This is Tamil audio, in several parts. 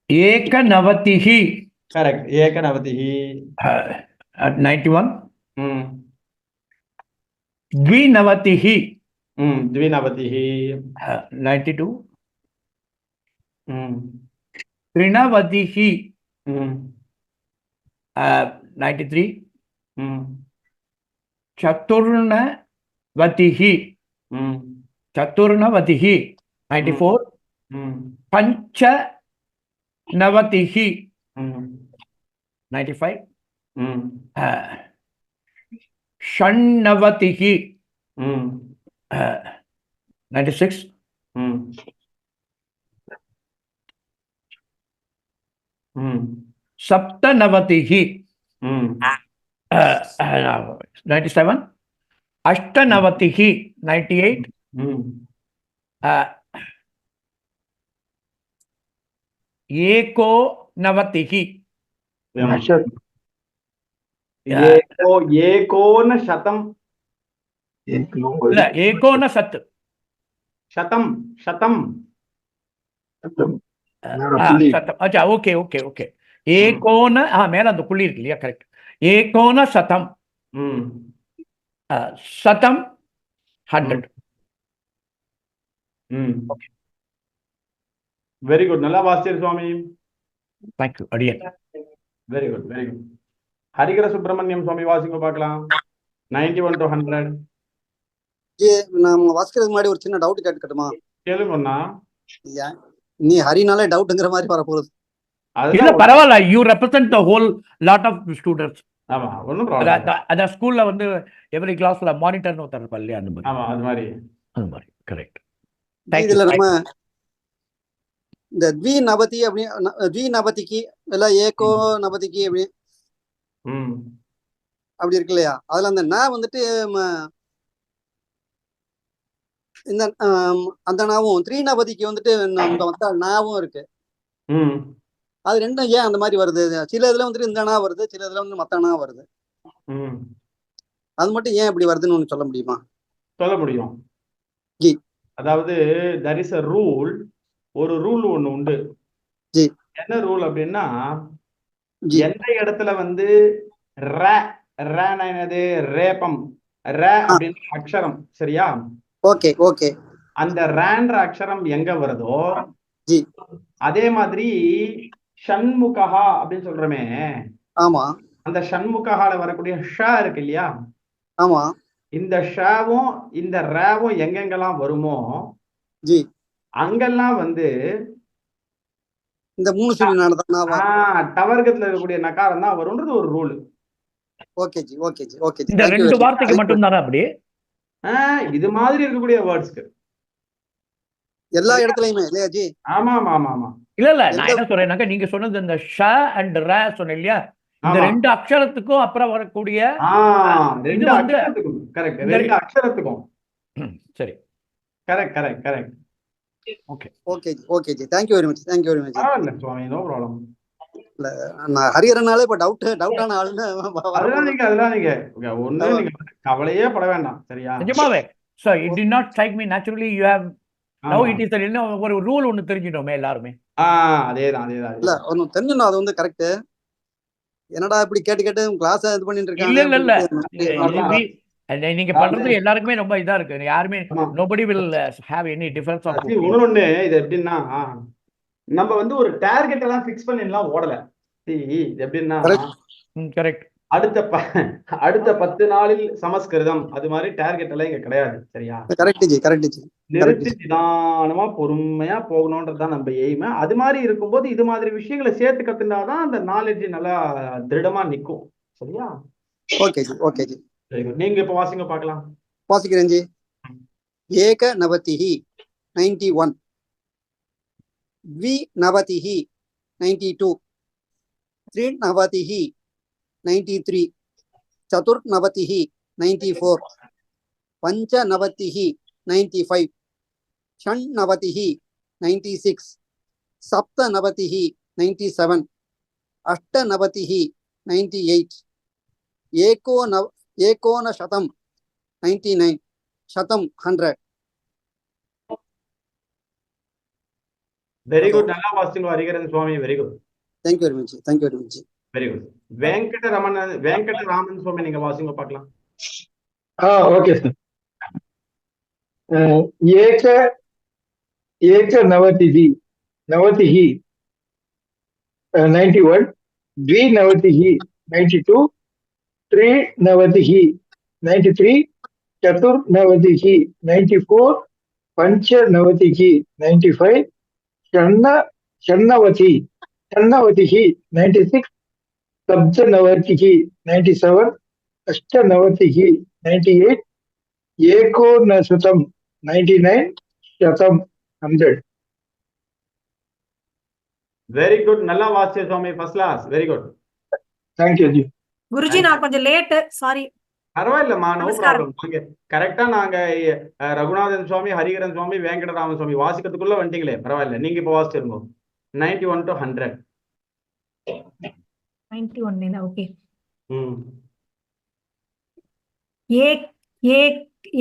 Ekanavatihi. Correct. Ekanavatihi. At 91. Dvinavatihi. Dvinavatihi. 92. Mm. Trinavatihi. Mm. 93. Mm. Chaturnavatihi. Mm. Chaturnavatihi. 94. Mm. Panchanavatihi. Mm. 95. Mm. Shannavatihi. Mm. 96. Mm. Mm. Saptanavatihi. Mm. 97. Ashtanavatihi. 98. Mm. Eko Navatihi. Ekona shatam. Ekona Sat. Shatam. Shatam. Satam. Acha, okay. Ekona, மேல அந்த புள்ளி இருக்கு இல்லையா, கரெக்ட். ஏகோன சதம். சதம் 100. Okay. Very good. Nalla Vasir Swami. Thank you. Adiyan. Very good. Very good. Harikara Subramaniam Swami வாசிங்க பார்க்கலாம். 91 to 100. நான் வாசிக்கிறதுக்கு முன்னாடி ஒரு சின்ன டவுட் கேட்டுக்கட்டுமா? கேளுங்கண்ணா. நீ ஹரினாலே டவுட்ங்கிற மாதிரி வரப்போகுது. இல்ல பரவாயில்ல, you represent the whole lot of students. ஆமா, ஒண்ணும் ப்ராப்ளம். அத ஸ்கூல்ல வந்து எவரி கிளாஸ்ல மானிட்டர்னு ஒருத்தர் இருப்பார் இல்லையா, அந்த மாதிரி. ஆமா, அது மாதிரி கரெக்ட். இதுல நம்ம இந்த த்விநவதி அப்படி த்விநவதிக்கு இல்ல ஏகோ நவதிக்கு அப்படி இருக்கு இல்லையா, அதுல அந்த வந்துட்டு இந்த அந்த நாவும் த்ரீநவதிக்கு வந்துட்டு நாவும் இருக்கு. அது ரெண்டும் ஏன் அந்த மாதிரி வருது? சில இதுல வந்துட்டு இந்த நா வருது, சில இதுல வந்து மத்த நா வருது. அது மட்டும் ஏன் இப்படி வருதுன்னு ஒண்ணு சொல்ல முடியுமா? சொல்ல முடியும். அதாவது there is a rule. ஒரு ரூல் ஒண்ணு உண்டு. என்ன ரூல் அப்படின்னா, எந்த இடத்துல வந்து என்னது ரேபம் அப்படின்னு அக்ஷரம், சரியா? Okay okay. அந்த ரேன்ற அக்ஷரம் எங்க வருதோ அதே மாதிரி ஷண்முகா அப்படின்னு சொல்றமே. ஆமா. அந்த ஷண்முகால வரக்கூடிய ஷ இருக்கு இல்லையா? ஆமா. இந்த ஷவும் இந்த ரேவும் எங்கெங்கெல்லாம் வருமோ அங்கெல்லாம் வந்து இந்த மூணு டவர்கத்துல இருக்கக்கூடிய நகாரம் தான் வரும்ன்றது ஒரு rule. Okay ji, okay ji, okay G. இந்த ரெண்டு வார்த்தைக்கு மட்டும் தானே அப்படி? இது மாதிரி இருக்கக்கூடிய வேர்ட்ஸ்க்கு எல்லா இடத்துலயுமே இல்லையா ஜி? ஆமா ஆமா ஆமா ஆமா. இல்ல நான் என்ன சொல்றேன்னாக்க, நீங்க சொன்னது இந்த ஷ அண்ட் ர சொன்ன இல்லையா, இந்த ரெண்டு அக்ஷரத்துக்கும் அப்புறம் வரக்கூடிய ரெண்டு அக்ஷரத்துக்கும். கரெக்ட், ரெண்டு அக்ஷரத்துக்கும். சரி, correct correct correct. Okay okay ji, okay ji. Thank you very much. Thank you very much. சுவாமி, நோ ப்ராப்ளம். நான் ஹரியரனாலே இப்ப டவுட்டான ஆளுன்னு அதெல்லாம் நீங்க ஒண்ணு நீங்க கவலையே பட வேண்டாம், சரியா? நிஜமாவே. So it did not strike me naturally. You have now it is ஒரு ரூல் ஒன்னு தெரிஞ்சிட்டோமே எல்லாருமே. அதேதான். இல்ல ஒன்னு தெரிஞ்சிடணும், அது வந்து கரெக்ட். என்னடா இப்படி கேட்டு கிளாஸ் இது பண்ணிட்டு இருக்காங்க. இல்ல நீங்க பண்றது எல்லாருக்குமே ரொம்ப இதா இருக்கு. யாருமே nobody will have any difference of opinion. ஒண்ணு இது எப்படின்னா, நம்ம வந்து ஒரு டார்கெட் எல்லாம் ஃபிக்ஸ் பண்ணிடலாம் ஓடல. எப்படின்னா, கரெக்ட், அடுத்த 10 நாளில் சமஸ்கிருதம் அது மாதிரி டார்கெட் எல்லாம் இங்க கிடையாது, சரியா? Correct G, correct G. நிறுத்தி நிதானமா பொறுமையா போகணும்ன்றதுதான் நம்ம எய்ம். அது மாதிரி இருக்கும்போது இது மாதிரி விஷயங்களை சேர்த்து கத்துனாதான் அந்த நாலேஜ் நல்லா திருடமா நிக்கும், சரியா? Okay ji, okay G. நீங்க இப்ப வாசிங்க பார்க்கலாம். வாசிக்கிறேன் ஜி. ஏக நவதிஹி 91, த்விநவதிஹி 92, த்ரிநவதிஹி 93, சதுர்நவதிஹி 94, பஞ்சநவதிஹி 95, ஷண்நவதிஹி 96, சப்தநவதிஹி 97, அஷ்டநவதிஹி 98, ஏகோனசதம் 99, சதம் 100. வெரி குட், நல்லா வாசிங்க Hariharan Swami, very good. Thank you very much, thank you very much. Very good. Venkataraman Swami நீங்க வாசிங்க பார்க்கலாம். Okay sir. ஏக ஏக நவதிஹி நவதிஹி 91, द्विनवतिहि 92, त्रिनवतिहि 93, चतुर्नवतिहि 94, पंचनवतिहि 95, षण्णवतिहि 96, सप्तनवतिहि 97, अष्टनवतिहि 98, एकोनशतं 99, शतं 100. வெரி குட், நல்லா வாசிச்ச Swami, first class, very good. Thank you ji. Guruji நான் கொஞ்சம் லேட், சாரி. பரவாயில்லம்மா, நோ நமஸ்காரம். ப்ராப்ளம். கரெக்டா நாங்க ரகுநாதன் சுவாமி, ஹரிகரன் சுவாமி, வெங்கடராமன் சுவாமி வாசிக்கிறதுக்குள்ள வந்துட்டீங்களே, பரவாயில்ல. நீங்க இப்ப வாசிச்சிருங்க 91 to 100. 91 ஓகே.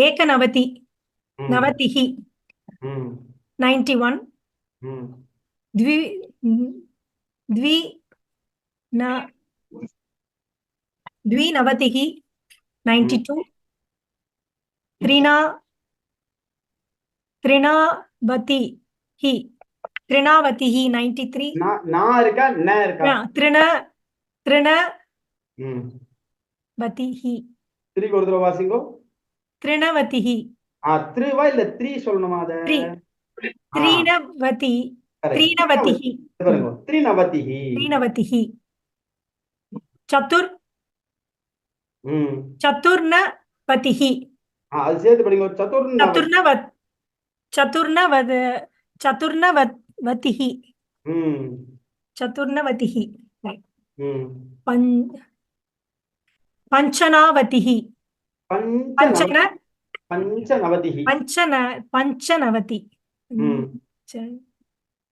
ஏகநவதி நவதிஹி 91, द्विनवतिहि 92, त्रिनावतिहि 93, நான் இருக்கா ந இருக்கா त्रिनवतिहि திருப்பி ஒரு தடவை வாசிங்கோ. त्रिनवतिहि த்ரீவா இல்ல த்ரீ சொல்லணுமா? அத त्रिनवतिहि த்ரீநவதிஹி चतुर्नवतिहि அது சேர்த்து படிங்க. चतुर्नवतिहि पंचनावतिहि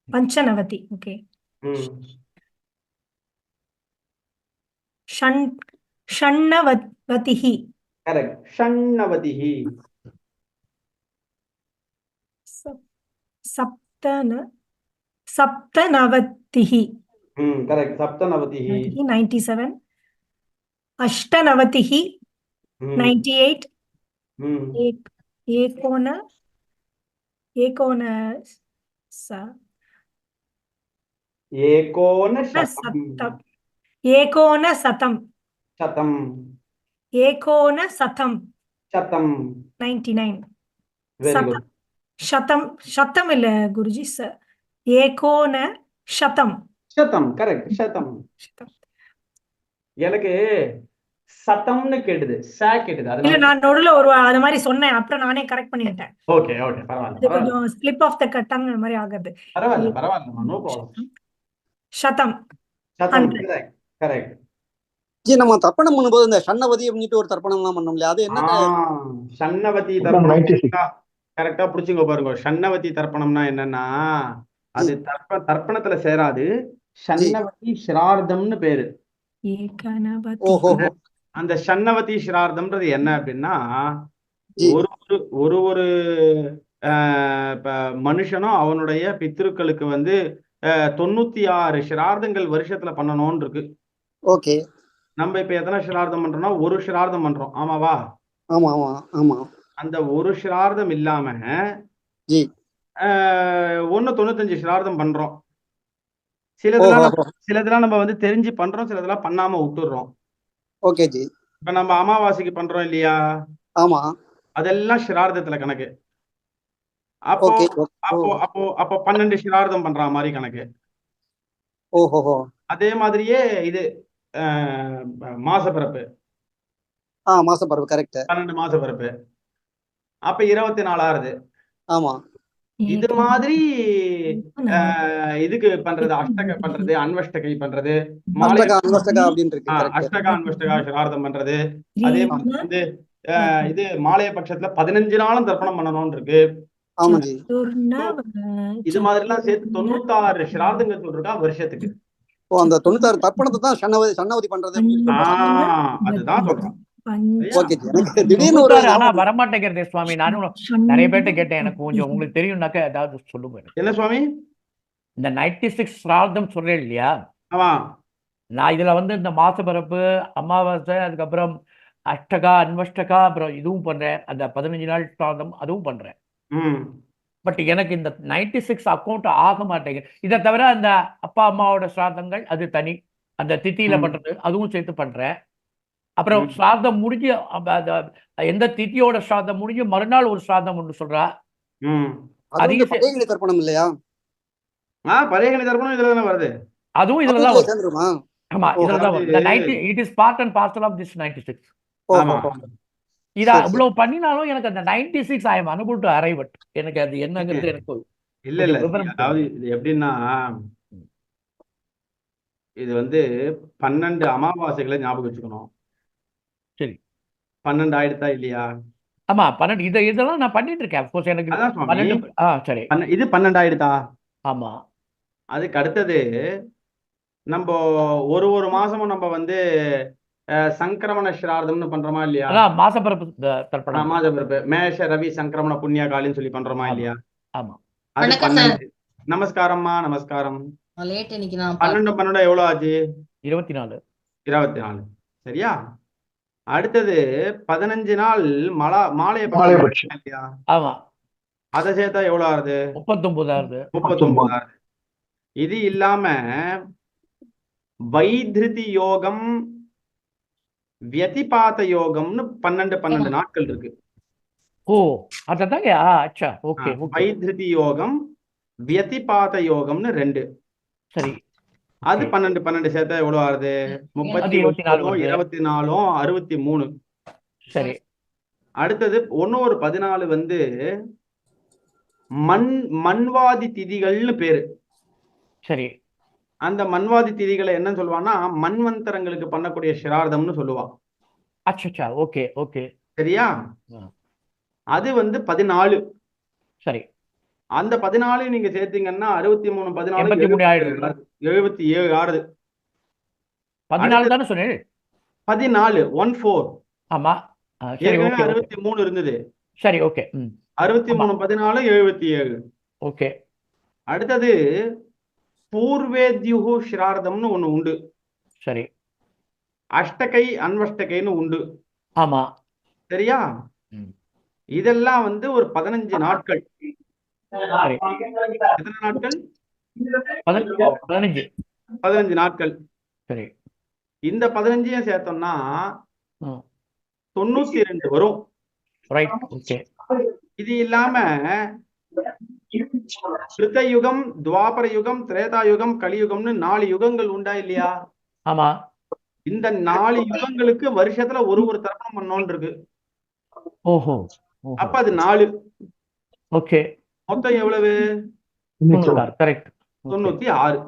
पंचनवति ओके. षण्णवतिहि करेक्ट, षण्णवतिहि सप्तनवतिहि करेक्ट, सप्तनवतिहि 97, अष्टनवतिहि 98, एकोनशतं 99, शतम இல்ல குருஜி, ஏகோனசதம் கரெக்ட், சதம். எனக்கு சதம்னு கேட்டது, ச கேட்டது. இல்ல நான் நடுவுல ஒரு அது மாதிரி சொன்னேன், அப்புறம் நானே கரெக்ட் பண்ணிட்டேன். ஓகே ஓகே, பரவாயில்லை. கொஞ்சம் ஸ்லிப் ஆஃப் த டங் மாதிரி ஆகுது. பரவாயில்ல, நோ ப்ராப்ளம். சதம் கரெக்ட் கரெக்ட். ஜி நம்ம தர்ப்பணம் பண்ணும்போது இந்த ஷண்ணவதி அப்படின்ட்டு ஒரு தர்ப்பணம் எல்லாம் பண்ணோம் இல்லையா, அது என்ன? ஷண்ணவதி தர்ப்பணம் கரெக்டா புடிச்சுங்க பாருங்க. ஷண்ணவதி தர்ப்பணம்னா என்னன்னா, அது தர்ப்பணத்துல சேராது, ஷண்ணவதி ஸ்ரார்த்தம்னு பேரு. அந்த ஷண்ணவதி ஸ்ரார்த்தம்ன்றது என்ன அப்படின்னா, ஒரு மனுஷனும் அவனுடைய பித்ருக்களுக்கு 96 ஸ்ரார்த்தங்கள் வருஷத்துல பண்ணணும்னு இருக்கு. ஓகே. நம்ம இப்ப எத்தனை ஸ்ரார்த்தம் பண்றோம்னா, ஒரு ஸ்ரார்த்தம் பண்றோம், ஆமாவா? ஆமா ஆமா ஆமா. அந்த ஒரு ஸ்ரார்த்தம் இல்லாம 95 ஸ்ரார்த்தம் பண்றோம். சிலதெல்லாம் நம்ம தெரிஞ்சு பண்றோம், சிலதெல்லாம் பண்ணாம விட்டுடுறோம். Okay G. இப்ப நம்ம அமாவாசைக்கு பண்றோம் இல்லையா? ஆமா. அதெல்லாம் ஸ்ரார்த்தத்துல கணக்கு. அப்போ அப்போ அப்போ அப்போ 12 ஸ்ரார்த்தம் பண்ற மாதிரி கணக்கு. ஓஹோ. அதே மாதிரியே இது மாசப்பிறப்பு. மாசப்பிறப்பு கரெக்ட். 12 மாசப்பிறப்பு. அப்ப 24 ஆறுது. ஆமா. இது மாதிரி இதுக்கு பண்றது, அஷ்டக பண்றது, அன்வஷ்டகை பண்றது, அஷ்டகா அன்வஷ்டகா ஸ்ரார்த்தம் பண்றது. அதே மாதிரி இது மாலைய பட்சத்துல 15 நாளும் தர்ப்பணம் பண்ணணும்னு இருக்கு. இது மாதிரி எல்லாம் சேர்த்து 96 ஸ்ரார்த்தங்கள் சொல்றா வருஷத்துக்கு. அந்த 96 தர்ப்பணத்தை தான் ஷண்ணவதி பண்றது. அதுதான் சொல்றேன். ஆனா வரமாட்டேங்கிறது சுவாமி. நானும் நிறைய பேர்ட்ட கேட்டேன், எனக்கு கொஞ்சம் உங்களுக்கு தெரியும்னாக்க ஏதாவது சொல்லுங்க. என்ன சுவாமி? இந்த 96 ஸ்ரார்த்தம் சொல்றேன் இல்லையா, ஆமா நான் இதுல வந்து இந்த மாச பிறப்பு, அமாவாசை, அதுக்கப்புறம் அஷ்டகா, அன்வஷ்டகா, அப்புறம் இதுவும் பண்றேன். அந்த 15 நாள் ஸ்ரார்த்தம் அதுவும் பண்றேன். பட் எனக்கு இந்த 96 அக்கௌண்ட் ஆக மாட்டேங்குது. இதை தவிர அந்த அப்பா அம்மாவோட ஸ்ரார்த்தங்கள் அது தனி, அந்த திதியில பண்றது அதுவும் சேர்த்து பண்றேன். அப்புறம் ஸ்ரார்த்தம் முடிஞ்சு எந்த திதியோட ஸ்ரார்த்தம் முடிஞ்சு மறுநாள் ஒரு ஸ்ரார்த்தம் ஒன்று சொல்றா, அதையும் பழைய தர்ப்பணம் இல்லையா? பழைய தர்ப்பணம் இதுல தானே வருது. அதுவும் இதுலதான் வரும். சேர்ந்துருமா? ஆமா, இதுலதான் வரும். இந்த 90 it is part and parcel of this 96. இதை இவ்வளவு பண்ணினாலும் எனக்கு அந்த 96 I am unable to arrive at. எனக்கு அது என்னங்கிறது எனக்கு இல்ல இல்ல, அதாவது இது எப்படின்னா, இது வந்து 12 அமாவாசைகளை ஞாபகம் வச்சுக்கணும். சரி, 12 ஆயிடுதா இல்லையா? ஆமா 12. இதெல்லாம் நான் பண்ணிட்டு இருக்கேன். அப்கோர்ஸ் எனக்கு அதான் சுவாமி. 12. சரி, இது 12 ஆயிடுதா? ஆமா. அதுக்கு அடுத்தது நம்ம ஒரு மாசமும் நம்ம வந்து சங்கிரமண ஸ்ரார்த்தம்னு பண்றோமா இல்லையா? அதான் மாசப்பிறப்பு தர்ப்பணம். மாசப்பிறப்பு மேஷ ரவி சங்கிரமண புண்ணிய காலின்னு சொல்லி பண்றோமா இல்லையா? ஆமா. அது 12. நமஸ்காரம்மா, நமஸ்காரம். 12 எவ்வளவு ஆச்சு? 24. 24. சரியா? அடுத்தது 15 நாள் மாலைய இல்லையா? ஆமா, அதை சேர்த்தா எவ்வளவு ஆகுது? 39. 39. இது இல்லாம வைத்ருதி யோகம், வியதிபாத யோகம்னு 12 நாட்கள் இருக்கு. ஓ, அதான். அச்சா, ஓகே. வைத்ருதி யோகம், வியதிபாத யோகம்னு 2. சரி, அது 12 சேர்த்தா எவ்வளவு ஆகுது? 34, 24, 63. சரி. அடுத்தது 14 வந்து மண்வாதி திதிகள்னு பேரு. சரி, அந்த மண்வாதி திதிகளை என்ன சொல்லுவான்னா மண்வந்தரங்களுக்கு பண்ணக்கூடிய சிரார்த்தம்னு சொல்லுவான். அச்சா, ஓகே ஓகே. சரியா? அது வந்து 14. சரி, அந்த 14 நீங்க சேர்த்தீங்கன்னா 63, 14, 77 ஆறுது. 14 தானே சொன்னேன். 14, 14. ஆமா, 63 இருந்தது. சரி, ஓகே. 63, 14, 77. ஓகே. அடுத்தது பூர்வேத்யுஹு ஸ்ரார்த்தம்னு ஒண்ணு உண்டு. சரி. அஷ்டகை அன்வஷ்டகைன்னு உண்டு. ஆமா. சரியா? இதெல்லாம் வந்து ஒரு 15 நாட்கள். எத்தனை நாட்கள்? 15 நாட்கள். சரி, இந்த 15 சேர்த்தோம்னா 92 வரும். இது இல்லாம கிருத்தயுகம், துவாபர யுகம், திரேதா யுகம், கலியுகம்னு 4 யுகங்கள் உண்டா இல்லையா? ஆமா. இந்த 4 யுகங்களுக்கு வருஷத்துல ஒரு தர்ப்பணம் பண்ணோன்னு இருக்கு. ஓஹோ, அப்ப அது 4. ஓகே, மொத்தம் எவ்வளவு? 96.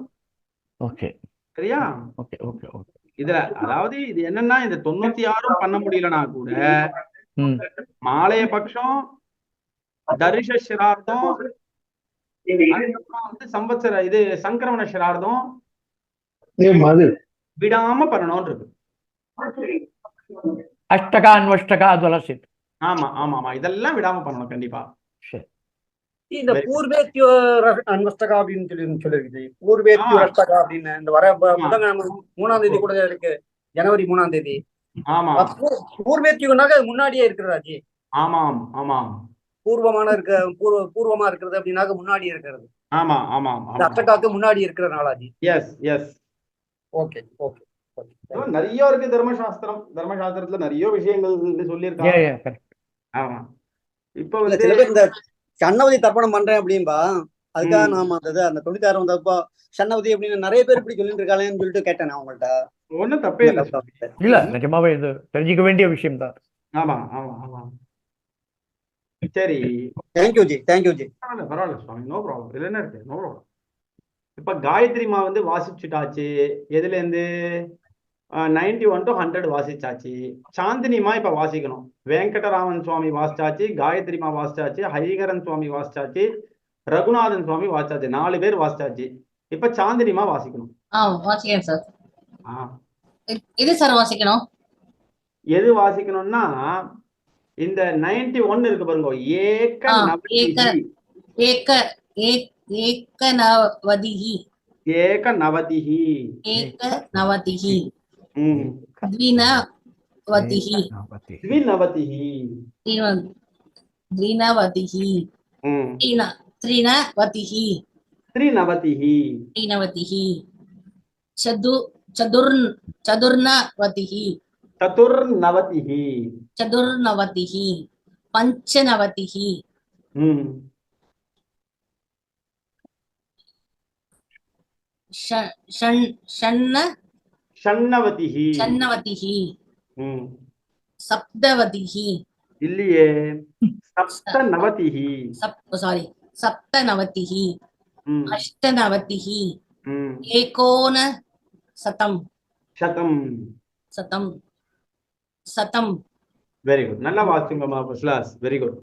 ஓகே, சரியா? Okay okay okay. இதுல அதாவது இது என்னன்னா, இந்த 96 பண்ண முடியலனா கூட மாலைய பட்சம், தரிச சிரார்த்தம், வந்து சம்பத்சர இது சங்கிரமண சிரார்த்தம் விடாம பண்ணணும்னு இருக்கு. அஷ்டகா அன்வஷ்டகா அதெல்லாம் சேர்த்து. ஆமா ஆமா ஆமா, இதெல்லாம் விடாம பண்ணணும் கண்டிப்பா. இந்த பூர்வேத்யோ அன்வஷ்டகா அப்படின்னு சொல்லிருக்கு. பூர்வேத்யோ அஷ்டகா அப்படின்னு இந்த வர புதன்கிழமை 3ஆம் தேதி கூட இருக்கு, ஜனவரி 3ஆம் தேதி. ஆமா, பூர்வேத்யுனாக்க முன்னாடியே இருக்கிறதா ஜி? ஆமாம் ஆமாம், பூர்வமா இருக்கிறது அப்படின்னாக்க முன்னாடி இருக்கிறது. ஆமா ஆமா, அஷ்டகாக்கு முன்னாடி இருக்கிற நாளாஜி. Yes yes. Okay okay. நிறைய இருக்கு தர்மசாஸ்திரத்துல நிறைய விஷயங்கள் சொல்லியிருக்காங்க. ஆமா. இப்ப வந்து சில பேர் இந்த சன்னவதி தர்ப்பணம் பண்றேன் அப்படின்பா, அதுக்காக நாம அந்த 96 வந்தப்போ சன்னவதி அப்படின்னு நிறைய பேர் இப்படி சொல்லிட்டு இருக்காளேன்னு சொல்லிட்டு கேட்டேன் அவங்கள்ட்ட. ஒண்ணும் தப்பே இல்ல, நிஜமாவே இது தெரிஞ்சுக்க வேண்டிய விஷயம் தான். ஆமா ஆமா ஆமா. சரி, தேங்க்யூ ஜி, தேங்க்யூ ஜி. பரவாயில்ல சுவாமி, நோ ப்ராப்ளம். இதுல என்ன இருக்கு? No problem. இப்ப காயத்ரி மா வந்து வாசிச்சுட்டாச்சு. எதுல இருந்து 91 to 100 வாசிச்சாச்சு. சாந்தினிமா இப்ப வாசிக்கணும். வெங்கடராமன் சுவாமி வாசிச்சாச்சு, காயத்ரிமா வாசிச்சாச்சு, ஹரிகரன் சுவாமி வாசிச்சாச்சு, ரகுநாதன் சுவாமி வாசிச்சாச்சு. 4 பேர் வாசிச்சாச்சு. இப்ப சாந்தினிமா வாசிக்கணும். வாசிக்கிறேன் சார். எது சார் வாசிக்கணும்? எது வாசிக்கணும்னா இந்த 91 இருக்கு பாருங்க. ஏக एकनवतिः एकनवतिः एकनवतिः द्विनवतिः द्विनवतिः द्विनवतिः त्रिनवतिः त्रिनवतिः चतुर्नवतिः चतुर्नवतिः पञ्चनवतिः षण्णवतिः षण्णवतिः सप्तवतिः இல்லையே सप्तनवतिः सप्तनवतिः अष्टनवतिः एकोनशतं शतं வெரி குட். நல்லா வாசிங்கம்மா ஃபர்ஸ்ட் கிளாஸ். Very good.